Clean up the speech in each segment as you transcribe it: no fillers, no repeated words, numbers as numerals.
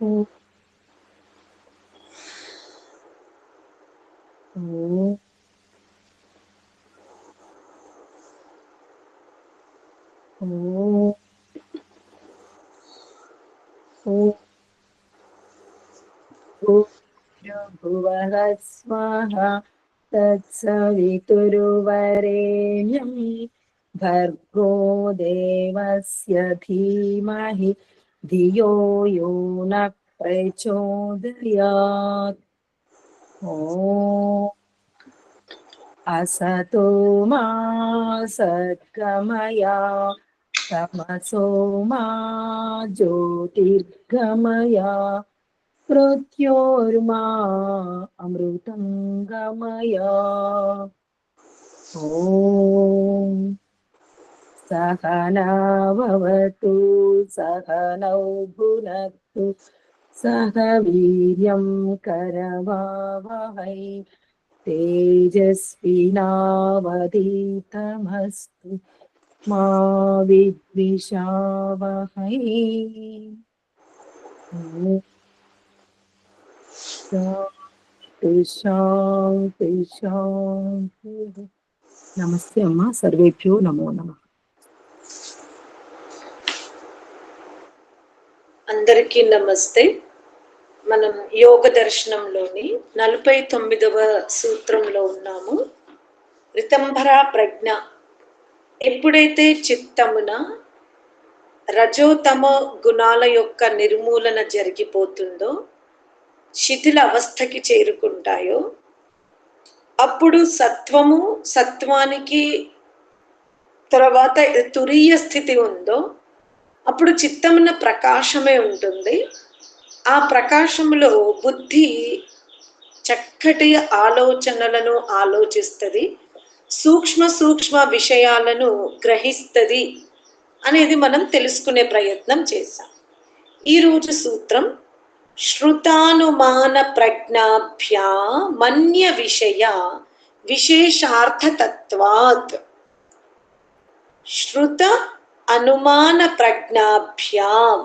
ఓ ఓ ఓ ఓ భువః స్వః తత్సవితుర్వరేణ్యం భర్గో దేవస్య ధీమహి ధియో యో నః ప్రచోదయాత్. ఓం అసతో మా సద్గమయ తమసో మా జ్యోతిర్గమయ మృత్యోర్మా అమృతం గమయ. ఓం సహనావతు సహనౌ భునక్తు సహ వీర్యం కరవావహై తేజస్వినావధీతమస్తు మా విద్విషావహై. శాంతి శాంతి శాంతి. నమస్తే అమ్మా, సర్వేభ్యో నమో నమః. అందరికీ నమస్తే. మనం యోగ దర్శనంలోని 49వ సూత్రంలో ఉన్నాము. రితంభర ప్రజ్ఞ. ఎప్పుడైతే చిత్తమున రజోతమ గుణాల యొక్క నిర్మూలన జరిగిపోతుందో, శిథిల అవస్థకి చేరుకుంటాయో, అప్పుడు సత్వము, సత్వానికి తర్వాత తురీయ స్థితి ఉందో, అప్పుడు చిత్తమున ప్రకాశమే ఉంటుంది. ఆ ప్రకాశంలో బుద్ధి చక్కటి ఆలోచనలను ఆలోచిస్తుంది, సూక్ష్మ సూక్ష్మ విషయాలను గ్రహిస్తుంది అనేది మనం తెలుసుకునే ప్రయత్నం చేశాం. ఈరోజు సూత్రం శ్రుతానుమాన ప్రజ్ఞాభ్యా మన్య విషయ విశేషార్థతత్వాత్. శ్రుత అనుమాన ప్రజ్ఞాభ్యాం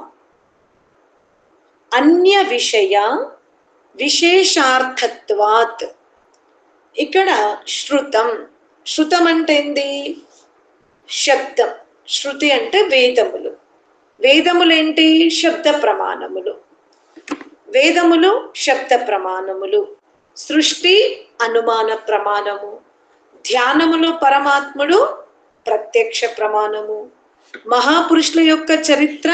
అన్య విషయ విశేషార్థత్వాత్. ఇక్కడ శృతం, శృతం అంటే ఏంది? శబ్దం. శృతి అంటే వేదములు. వేదములేంటి? శబ్ద ప్రమాణములు. వేదములు శబ్ద ప్రమాణములు. సృష్టి అనుమాన ప్రమాణము. ధ్యానములో పరమాత్ముడు ప్రత్యక్ష ప్రమాణము. మహాపురుషుల యొక్క చరిత్ర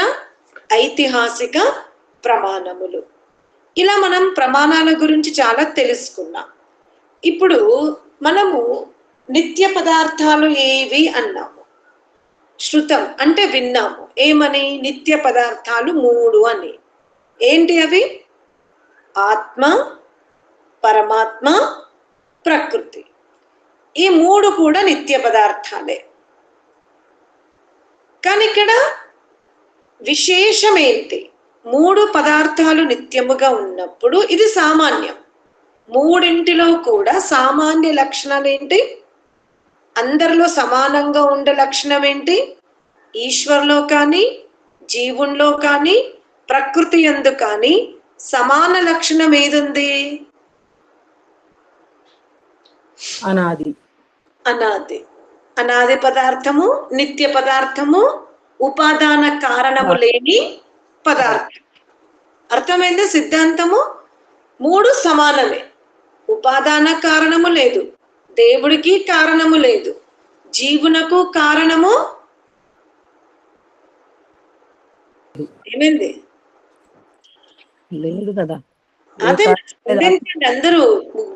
ఐతిహాసిక ప్రమాణములు. ఇలా మనం ప్రమాణాల గురించి చాలా తెలుసుకున్నాం. ఇప్పుడు మనము నిత్య పదార్థాలు ఏవి అన్నాము. శృతం అంటే విన్నాము. ఏమని? నిత్య పదార్థాలు 3 అని. ఏంటి అవి? ఆత్మ, పరమాత్మ, ప్రకృతి. ఈ 3 కూడా నిత్య పదార్థాలే. కానీ ఇక్కడ విశేషం ఏంటి? 3 పదార్థాలు నిత్యముగా ఉన్నప్పుడు ఇది సామాన్యం. 3 కూడా సామాన్య లక్షణాలు ఏంటి? అందరిలో సమానంగా ఉండే లక్షణం ఏంటి? ఈశ్వరులో కానీ, జీవుల్లో కానీ, ప్రకృతి యందు కానీ సమాన లక్షణం ఏదుంది? అనాది. అనాది. అనాది పదార్థము, నిత్య పదార్థము, ఉపాదాన కారణము లేని పదార్థం. అర్థమైంది? సిద్ధాంతము 3 సమానమే. ఉపాదాన కారణము లేదు, దేవుడికి కారణము లేదు, జీవునకు కారణము ఏమైంది? లేదు కదా. అదే అందరూ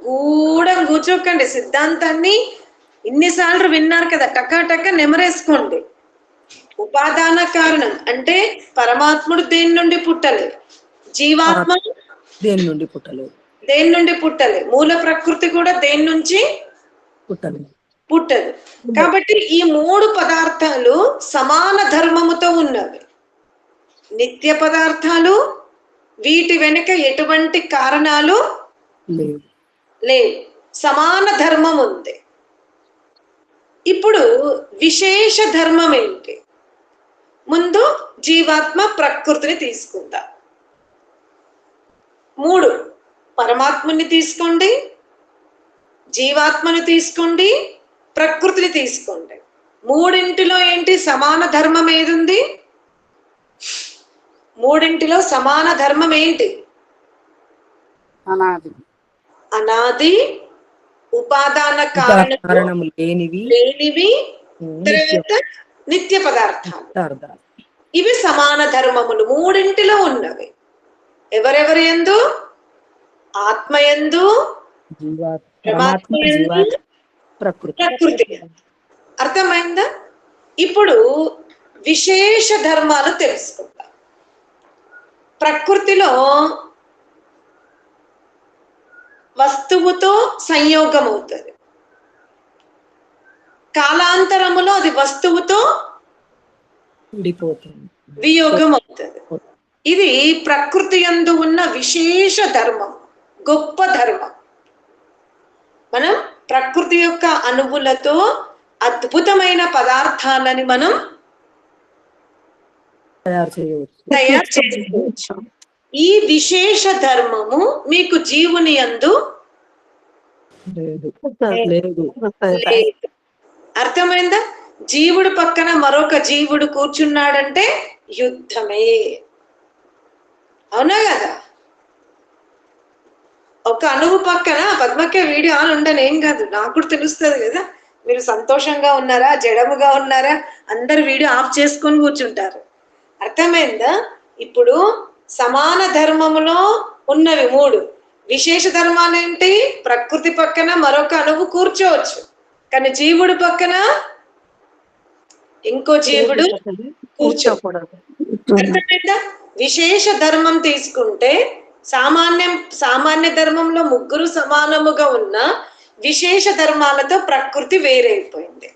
గూఢం కూర్చోకండి. సిద్ధాంతాన్ని ఇన్నిసార్లు విన్నారు కదా, టకా టక్క నెమరేసుకోండి. ఉపాదాన కారణం అంటే పరమాత్ముడు దేని నుండి పుట్టలేదు, జీవాత్మ దేని నుండి పుట్టలేదు, దేని నుండి పుట్టలేదు, మూల ప్రకృతి కూడా దేని నుంచి పుట్టలేదు, పుట్టదు. కాబట్టి ఈ 3 పదార్థాలు సమాన ధర్మముతో ఉన్నవి. నిత్య పదార్థాలు, వీటి వెనుక ఎటువంటి కారణాలు లేవు, సమాన ధర్మం ఉంది. ఇప్పుడు విశేష ధర్మం ఏంటి? ముందు జీవాత్మ ప్రకృతిని తీసుకుందాం. మూడు, పరమాత్మని తీసుకోండి, జీవాత్మను తీసుకోండి, ప్రకృతిని తీసుకోండి. మూడింటిలో ఏంటి సమాన ధర్మం ఏదుంది? మూడింటిలో సమాన ధర్మం ఏంటి? అనాది, అనాది, ఉపాదాన కారణము లేనివి, తర్వాత నిత్య పదార్థాలు. ఇవి సమాన ధర్మములు మూడింటిలో ఉన్నవి. ఎవరెవరి యందు? ఆత్మయందు, పరమాత్మయందు, ప్రకృతి. అర్థమైందా? ఇప్పుడు విశేష ధర్మాలు తెలుసుకుందాం. ప్రకృతిలో వస్తువుతో సంయోగం అవుతుంది, కాలాంతరములో అది వస్తువుతో వియోగం అవుతుంది. ఇది ప్రకృతి యందు ఉన్న విశేష ధర్మం, గొప్ప ధర్మం. మనం ప్రకృతి యొక్క అణువులతో అద్భుతమైన పదార్థాలని మనం తయారు చేసుకోవచ్చు. ఈ విశేష ధర్మము మీకు జీవుని యందు లేదు. అర్థమైందా? జీవుడు పక్కన మరొక జీవుడు కూర్చున్నాడంటే యుద్ధమే, అవునా కదా? ఒక అణువు పక్కన పద్మకే వీడియో ఆన్ ఉండని ఏం కాదు, నాకు కూడా తెలుస్తుంది కదా. మీరు సంతోషంగా ఉన్నారా, జడముగా ఉన్నారా, అందరు వీడియో ఆఫ్ చేసుకొని కూర్చుంటారు. అర్థమైందా? ఇప్పుడు సమాన ధర్మములో ఉన్నవి మూడు. విశేష ధర్మాలు ఏంటి? ప్రకృతి పక్కన మరొక అణువు కూర్చోవచ్చు, కానీ జీవుడు పక్కన ఇంకో జీవుడు కూర్చోకూడదు. అర్థమైందా? విశేష ధర్మం తీసుకుంటే సామాన్య ధర్మంలో ముగ్గురు సమానముగా ఉన్న విశేష ధర్మాలతో ప్రకృతి వేరైపోయింది.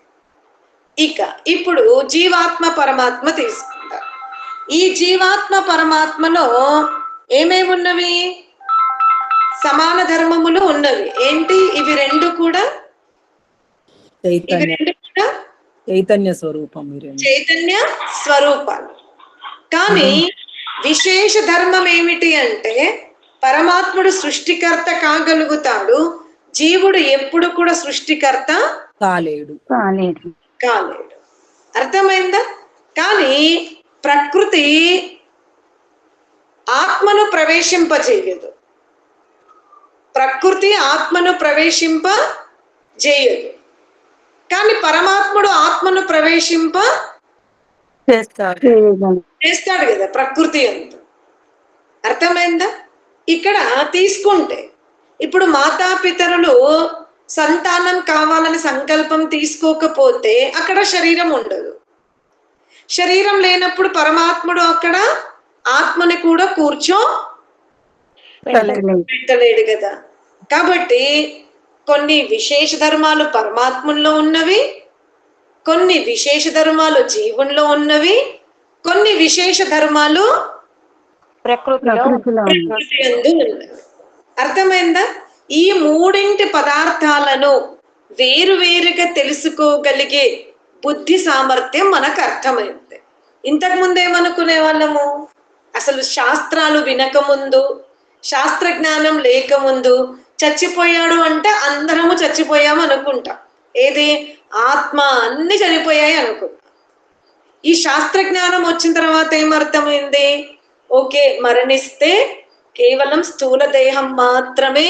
ఇప్పుడు జీవాత్మ పరమాత్మ తీసుకుంటారు. ఈ జీవాత్మ పరమాత్మలో ఏమేమి ఉన్నవి? సమాన ధర్మములు ఉన్నవి. ఏంటి ఇవి? రెండు కూడా చైతన్య స్వరూపాలు. కానీ విశేష ధర్మం ఏమిటి అంటే పరమాత్ముడు సృష్టికర్త కాగలుగుతాడు, జీవుడు ఎప్పుడు కూడా సృష్టికర్త కాలేడు. అర్థమైందా? కానీ ప్రకృతి ఆత్మను ప్రవేశింపజేయదు, కానీ పరమాత్ముడు ఆత్మను ప్రవేశింప చేస్తాడు కదా ప్రకృతి అంతా. అర్థమైందా? ఇక్కడ తీసుకుంటే ఇప్పుడు మాతాపితరులు సంతానం కావాలని సంకల్పం తీసుకోకపోతే అక్కడ శరీరం ఉండదు. శరీరం లేనప్పుడు పరమాత్ముడు అక్కడ ఆత్మని కూడా పెట్టలేడు కదా. కాబట్టి కొన్ని విశేష ధర్మాలు పరమాత్మలో ఉన్నవి, కొన్ని విశేష ధర్మాలు జీవుల్లో ఉన్నవి, కొన్ని విశేష ధర్మాలు ప్రకృతిలో ఉన్నవి. అర్థమైందా? ఈ మూడింటి పదార్థాలను వేరువేరుగా తెలుసుకోగలిగే బుద్ధి సామర్థ్యం మనకు అర్థమైంది. ఇంతకు ముందు ఏమనుకునే వాళ్ళము? అసలు శాస్త్రాలు వినకముందు, శాస్త్ర జ్ఞానం లేకముందు చచ్చిపోయాడు అంటే అందరము చచ్చిపోయాము అనుకుంటాం. ఏది? ఆత్మ అన్ని చనిపోయాయి అనుకుంటాం. ఈ శాస్త్ర జ్ఞానం వచ్చిన తర్వాత ఏమర్థమైంది? ఓకే, మరణిస్తే కేవలం స్థూల దేహం మాత్రమే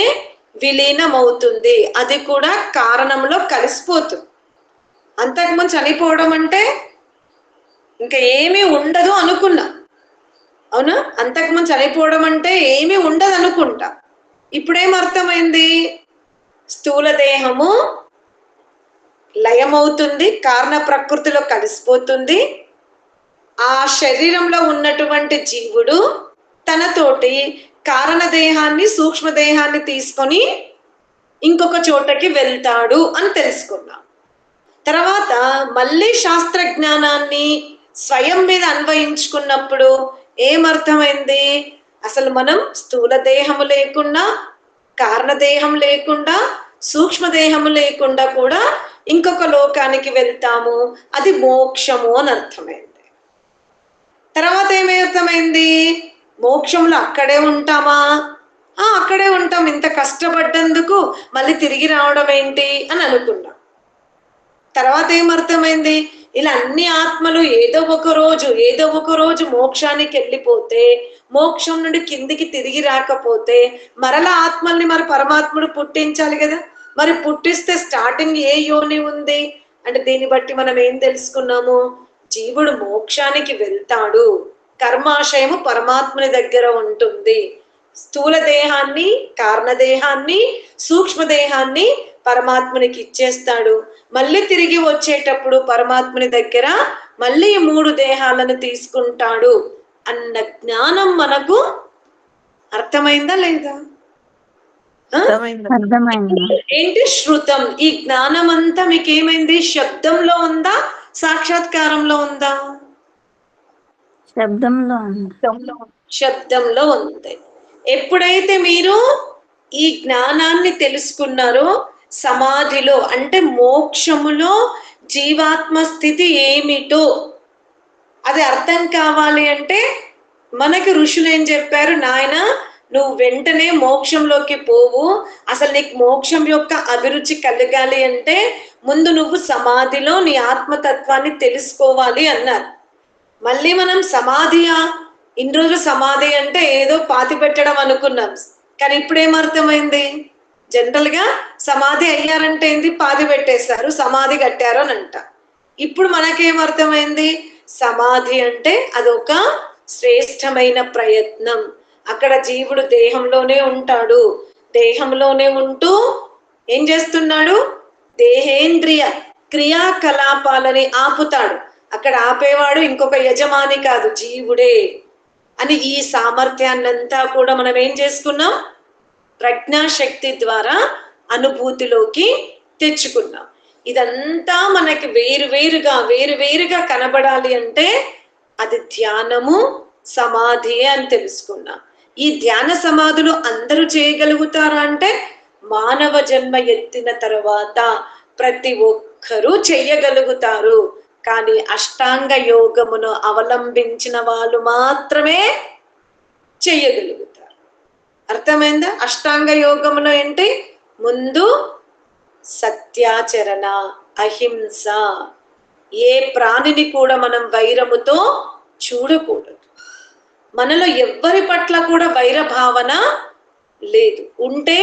విలీనం అవుతుంది, అది కూడా కారణంలో కలిసిపోతుంది. అంతకుముందు చనిపోవడం అంటే ఇంకా ఏమీ ఉండదు అనుకున్నా, అవునా? అంతకుముందు చనిపోవడం అంటే ఏమీ ఉండదు అనుకుంటా. ఇప్పుడేమర్థమైంది? స్థూల దేహము లయమవుతుంది, కారణ ప్రకృతిలో కలిసిపోతుంది. ఆ శరీరంలో ఉన్నటువంటి జీవుడు తనతోటి కారణదేహాన్ని, సూక్ష్మదేహాన్ని తీసుకొని ఇంకొక చోటకి వెళ్తాడు అని తెలుసుకున్నాం. తర్వాత మళ్ళీ శాస్త్ర జ్ఞానాన్ని స్వయం మీద అన్వయించుకున్నప్పుడు ఏమర్థమైంది? అసలు మనం స్థూల దేహము లేకుండా, కారణదేహం లేకుండా, సూక్ష్మదేహము లేకుండా కూడా ఇంకొక లోకానికి వెళ్తాము, అది మోక్షము అని అర్థమైంది. తర్వాత ఏమర్థమైంది? మోక్షంలో అక్కడే ఉంటామా? అక్కడే ఉంటాం, ఇంత కష్టపడ్డందుకు మళ్ళీ తిరిగి రావడం ఏంటి అని అనుకున్నాం. తర్వాత ఏమర్థమైంది, ఇలా అన్ని ఆత్మలు ఏదో ఒక రోజు మోక్షానికి వెళ్ళిపోతే, మోక్షం నుండి కిందికి తిరిగి రాకపోతే మరలా ఆత్మల్ని మరి పరమాత్ముడు పుట్టించాలి కదా. మరి పుట్టిస్తే స్టార్టింగ్ ఏ యోని ఉంది అంటే దీన్ని బట్టి మనం ఏం తెలుసుకున్నాము, జీవుడు మోక్షానికి వెళ్తాడు, కర్మాశయము పరమాత్ముని దగ్గర ఉంటుంది. స్థూల దేహాన్ని, కారణదేహాన్ని, సూక్ష్మదేహాన్ని పరమాత్మునికి ఇచ్చేస్తాడు. మళ్ళీ తిరిగి వచ్చేటప్పుడు పరమాత్ముని దగ్గర మళ్ళీ 3 దేహాలను తీసుకుంటాడు అన్న జ్ఞానం మనకు అర్థమైందా లేదా? ఏంటి శృతం? ఈ జ్ఞానం అంతా మీకు ఏమైంది? శబ్దంలో ఉందా, సాక్షాత్కారంలో ఉందా? శబ్దంలో ఉంది. ఎప్పుడైతే మీరు ఈ జ్ఞానాన్ని తెలుసుకున్నారో, సమాధిలో అంటే మోక్షములో జీవాత్మ స్థితి ఏమిటో అది అర్థం కావాలి అంటే మనకి ఋషులు ఏం చెప్పారు, నాయన నువ్వు వెంటనే మోక్షంలోకి పోవు, అసలు నీకు మోక్షం యొక్క అభిరుచి కలగాలి అంటే ముందు నువ్వు సమాధిలో నీ ఆత్మతత్వాన్ని తెలుసుకోవాలి అన్నారు. మళ్ళీ మనం సమాధియా, ఇన్ని రోజులు సమాధి అంటే ఏదో పాతి పెట్టడం అనుకున్నాం, కానీ ఇప్పుడు ఏమర్థమైంది, జనరల్ గా సమాధి అయ్యారంటే ఏంది, పాతి పెట్టేశారు, సమాధి కట్టారు అని అంట. ఇప్పుడు మనకేమర్థమైంది, సమాధి అంటే అదొక శ్రేష్టమైన ప్రయత్నం. అక్కడ జీవుడు దేహంలోనే ఉంటాడు, దేహంలోనే ఉంటూ ఏం చేస్తున్నాడు, దేహేంద్రియ క్రియాకలాపాలని ఆపుతాడు. అక్కడ ఆపేవాడు ఇంకొక యజమాని కాదు, జీవుడే అని ఈ సామర్థ్యాన్నంతా కూడా మనం ఏం చేసుకున్నాం, ప్రజ్ఞాశక్తి ద్వారా అనుభూతిలోకి తెచ్చుకున్నాం. ఇదంతా మనకి వేరువేరుగా కనబడాలి అంటే అది ధ్యానము, సమాధి అని తెలుసుకున్నాం. ఈ ధ్యాన సమాధులు అందరూ చేయగలుగుతారా అంటే మానవ జన్మ ఎత్తిన తర్వాత ప్రతి ఒక్కరూ చెయ్యగలుగుతారు, కానీ అష్టాంగ యోగమును అవలంబించిన వాళ్ళు మాత్రమే చెయ్యగలుగుతారు. అర్థమైందా? అష్టాంగ యోగములో ఏంటి, ముందు సత్యాచరణ, అహింస, ఏ ప్రాణిని కూడా మనం వైరముతో చూడకూడదు, మనలో ఎవ్వరి పట్ల కూడా వైర భావన లేదు. ఉంటే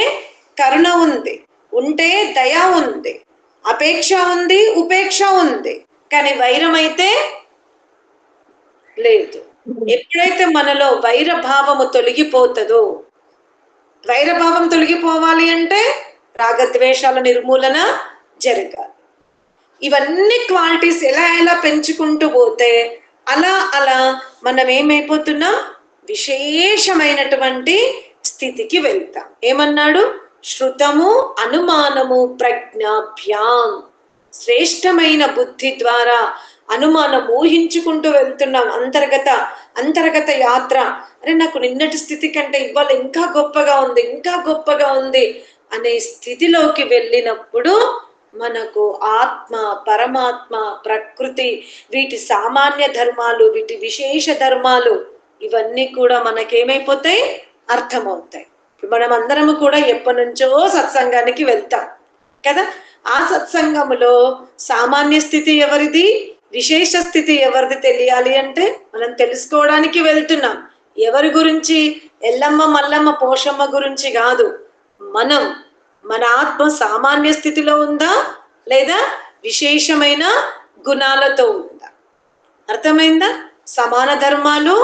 కరుణ ఉంది, ఉంటే దయ ఉంది, అపేక్ష ఉంది, ఉపేక్ష ఉంది, కానీ వైరం అయితే లేదు. ఎప్పుడైతే మనలో వైరభావము తొలగిపోతుందో, వైరభావం తొలగిపోవాలి అంటే రాగద్వేషాల నిర్మూలన జరగాలి. ఇవన్నీ క్వాలిటీస్ ఎలా పెంచుకుంటూ పోతే అలా మనం ఏమైపోతున్నాం, విశేషమైనటువంటి స్థితికి వెళ్తాం. ఏమన్నాడు, శృతము అనుమానము ప్రజ్ఞాభ్యాం, శ్రేష్టమైన బుద్ధి ద్వారా అనుమానం ఊహించుకుంటూ వెళ్తున్నాం. అంతర్గత యాత్ర. అరే నాకు నిన్నటి స్థితి కంటే ఇవాళ ఇంకా గొప్పగా ఉంది అనే స్థితిలోకి వెళ్ళినప్పుడు మనకు ఆత్మ, పరమాత్మ, ప్రకృతి, వీటి సామాన్య ధర్మాలు, వీటి విశేష ధర్మాలు, ఇవన్నీ కూడా మనకేమైపోతాయి, అర్థమవుతాయి. మనం అందరము కూడా ఎప్పటి నుంచో సత్సంగానికి వెళ్తాం కదా. ఆ సత్సంగములో సామాన్య స్థితి ఎవరిది, విశేష స్థితి ఎవరిది తెలియాలి అంటే మనం తెలుసుకోవడానికి వెళ్తున్నాం. ఎవరి గురించి, ఎల్లమ్మ, మల్లమ్మ, పోషమ్మ గురించి కాదు. మన ఆత్మ సామాన్య స్థితిలో ఉందా లేదా విశేషమైన గుణాలతో ఉందా? అర్థమైందా? సమాన ధర్మాలు,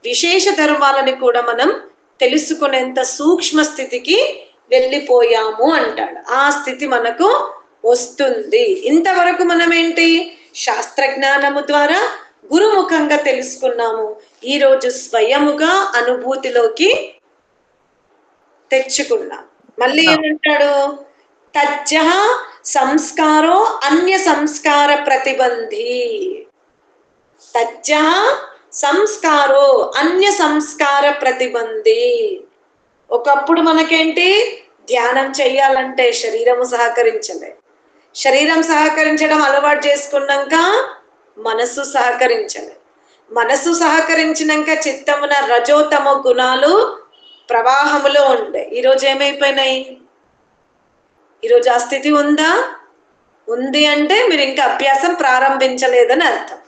విశేష ధర్మాలని కూడా మనం తెలుసుకునేంత సూక్ష్మ స్థితికి వెళ్ళిపోయాము అంటాడు. ఆ స్థితి మనకు వస్తుంది. ఇంతవరకు మనం ఏంటి, శాస్త్రజ్ఞానము ద్వారా గురుముఖంగా తెలుసుకున్నాము. ఈరోజు స్వయముగా అనుభూతిలోకి తెచ్చుకున్నాం. మళ్ళీ ఏమంటాడు, తజ్జ సంస్కారో అన్య సంస్కార ప్రతిబంధి. తజ్జ సంస్కారో అన్య సంస్కార ప్రతిబంధి. ఒకప్పుడు మనకేంటి, ధ్యానం చెయ్యాలంటే శరీరము సహకరించలే. శరీరం సహకరించడం అలవాటు చేసుకున్నాక మనస్సు సహకరించలే. మనస్సు సహకరించినాక చిత్తమున రజోతమ గుణాలు ప్రవాహములో ఉండే ఈరోజు ఏమైపోయినాయి? ఈరోజు ఆ స్థితి ఉందా? ఉంది అంటే మీరు ఇంకా అభ్యాసం ప్రారంభించలేదని అర్థం.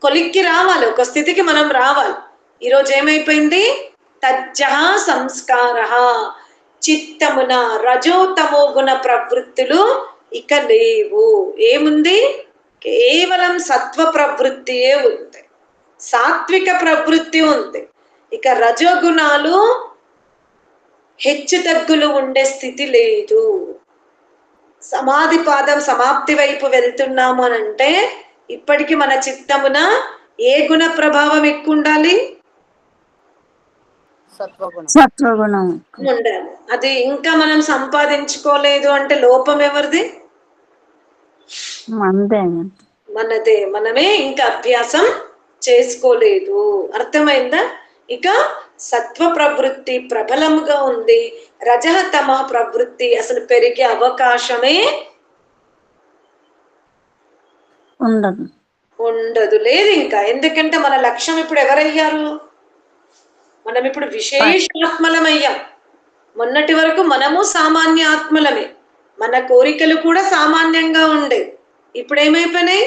కొలిక్కి రావాలి, ఒక స్థితికి మనం రావాలి. ఈరోజు ఏమైపోయింది? తజ్జః సంస్కార, చిత్తమున రజోతమో గుణ ప్రవృత్తులు ఇక లేవు. ఏముంది? కేవలం సత్వ ప్రవృత్తియే ఉంది, సాత్విక ప్రవృత్తి ఉంది. ఇక రజోగుణాలు హెచ్చు తగ్గులు ఉండే స్థితి లేదు. సమాధి పాదం సమాప్తి వైపు వెళ్తున్నాము అని అంటే ఇప్పటికి మన చిత్తమున ఏ గుణ ప్రభావం ఎక్కువ ఉండాలి? సత్వగుణం ఉండాలి. అది ఇంకా మనం సంపాదించుకోలేదు అంటే లోపం ఎవరిది? మందే. మనదే. మనమే ఇంకా అభ్యాసం చేసుకోలేదు. అర్థమైందా? ఇక సత్వ ప్రవృత్తి ప్రబలముగా ఉంది, రజః తమ ప్రవృత్తి అసలు పెరిగే అవకాశమే ఉండదు, లేదు ఇంకా. ఎందుకంటే మన లక్ష్యం ఇప్పుడు ఎవరయ్యారు? మనం ఇప్పుడు విశేషాత్మలమయ్యాం. మొన్నటి వరకు మనము సామాన్య ఆత్మలమే, మన కోరికలు కూడా సామాన్యంగా ఉండే. ఇప్పుడు ఏమైపోయినాయి?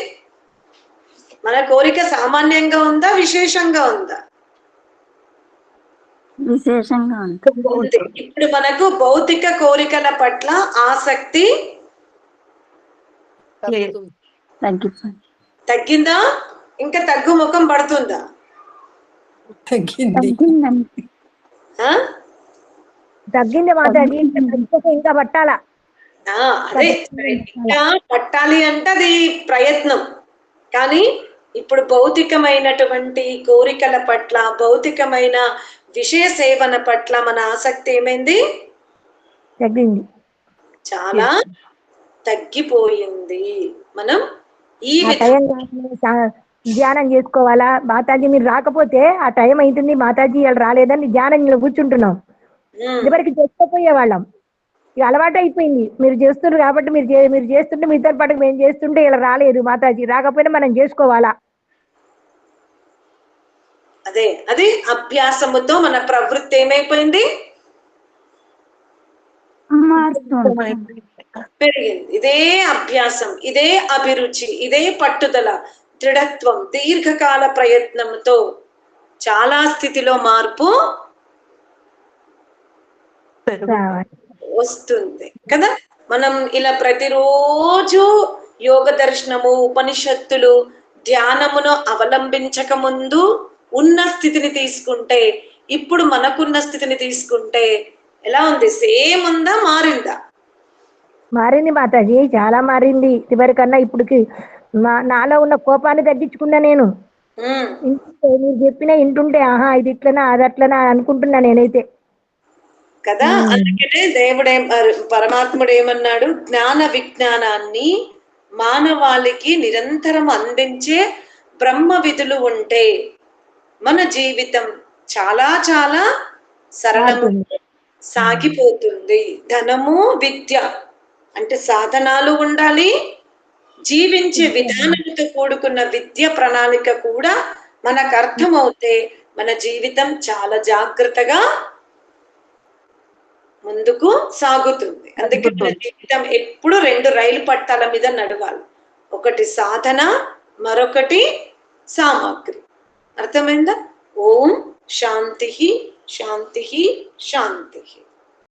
మన కోరిక సామాన్యంగా ఉందా, విశేషంగా ఉందా? విశేషంగా ఉంది. ఇప్పుడు మనకు భౌతిక కోరికల పట్ల ఆసక్తి తగ్గిందా? ఇంకా తగ్గు ముఖం పడుతుందా? తగ్గింది మాతాజీ, ఇంకా పట్టాలా? అదే ఇంకా పట్టాలి అంటే అది ప్రయత్నం. కానీ ఇప్పుడు భౌతికమైనటువంటి కోరికల పట్ల, భౌతికమైన విషయ సేవన పట్ల మన ఆసక్తి ఏమైంది? తగ్గింది, చాలా తగ్గిపోయింది. మనం ఈ ధ్యానం చేసుకోవాలా మాతాజీ? మీరు రాకపోతే ఆ టైం అవుతుంది మాతాజీ వాళ్ళు రాలేదని ధ్యానం కూర్చుంటున్నాం. ఇదివరకు చేసుకోపోయే వాళ్ళం, ఇక అలవాటు అయిపోయింది. మీరు చేస్తున్నారు కాబట్టి మీరు చేస్తుంటే మీతో పాటు మేము చేస్తుంటే ఇలా రాలేదు మాతాజీ, రాకపోయినా మనం చేసుకోవాలా? అదే అది అభ్యాసముతో మన ప్రవృత్తి ఏమైపోయింది? పెరిగింది. ఇదే అభ్యాసం, ఇదే అభిరుచి, ఇదే పట్టుదల, దృఢత్వం, దీర్ఘకాల ప్రయత్నంతో చాలా స్థితిలో మార్పు వస్తుంది కదా. మనం ఇలా ప్రతిరోజు యోగ దర్శనము, ఉపనిషత్తులు, ధ్యానమును అవలంబించక ముందు ఉన్న స్థితిని తీసుకుంటే, ఇప్పుడు మనకున్న స్థితిని తీసుకుంటే ఎలా ఉంది? సేమ్ ఉందా, మారిందా? మారింది మాతాజీ, చాలా మారింది. ఇదివరకన్నా ఇప్పటికి నాలో ఉన్న కోపాన్ని తగ్గించుకున్నా నేను. మీరు చెప్పినా ఇంటుంటే ఆహా ఇది ఇట్లనా అది అట్లనా అనుకుంటున్నా నేనైతే కదా. అందుకనే పరమాత్ముడు ఏమన్నాడు? జ్ఞాన విజ్ఞానాన్ని మానవాళికి నిరంతరం అందించే బ్రహ్మ విధులు ఉంటే మన జీవితం చాలా చాలా సరళము సాగిపోతుంది. ధనము, విద్య అంటే సాధనాలు ఉండాలి, జీవించే విధానంతో కూడుకున్న విద్య ప్రణాళిక కూడా మనకు అర్థమవుతే మన జీవితం చాలా జాగ్రత్తగా ముందుకు సాగుతుంది. అందుకే మన జీవితం ఎప్పుడు 2 రైలు పట్టాల మీద నడవాలి. ఒకటి సాధన, మరొకటి సామగ్రి. అర్థమైందా? ఓం శాంతి శాంతి శాంతి.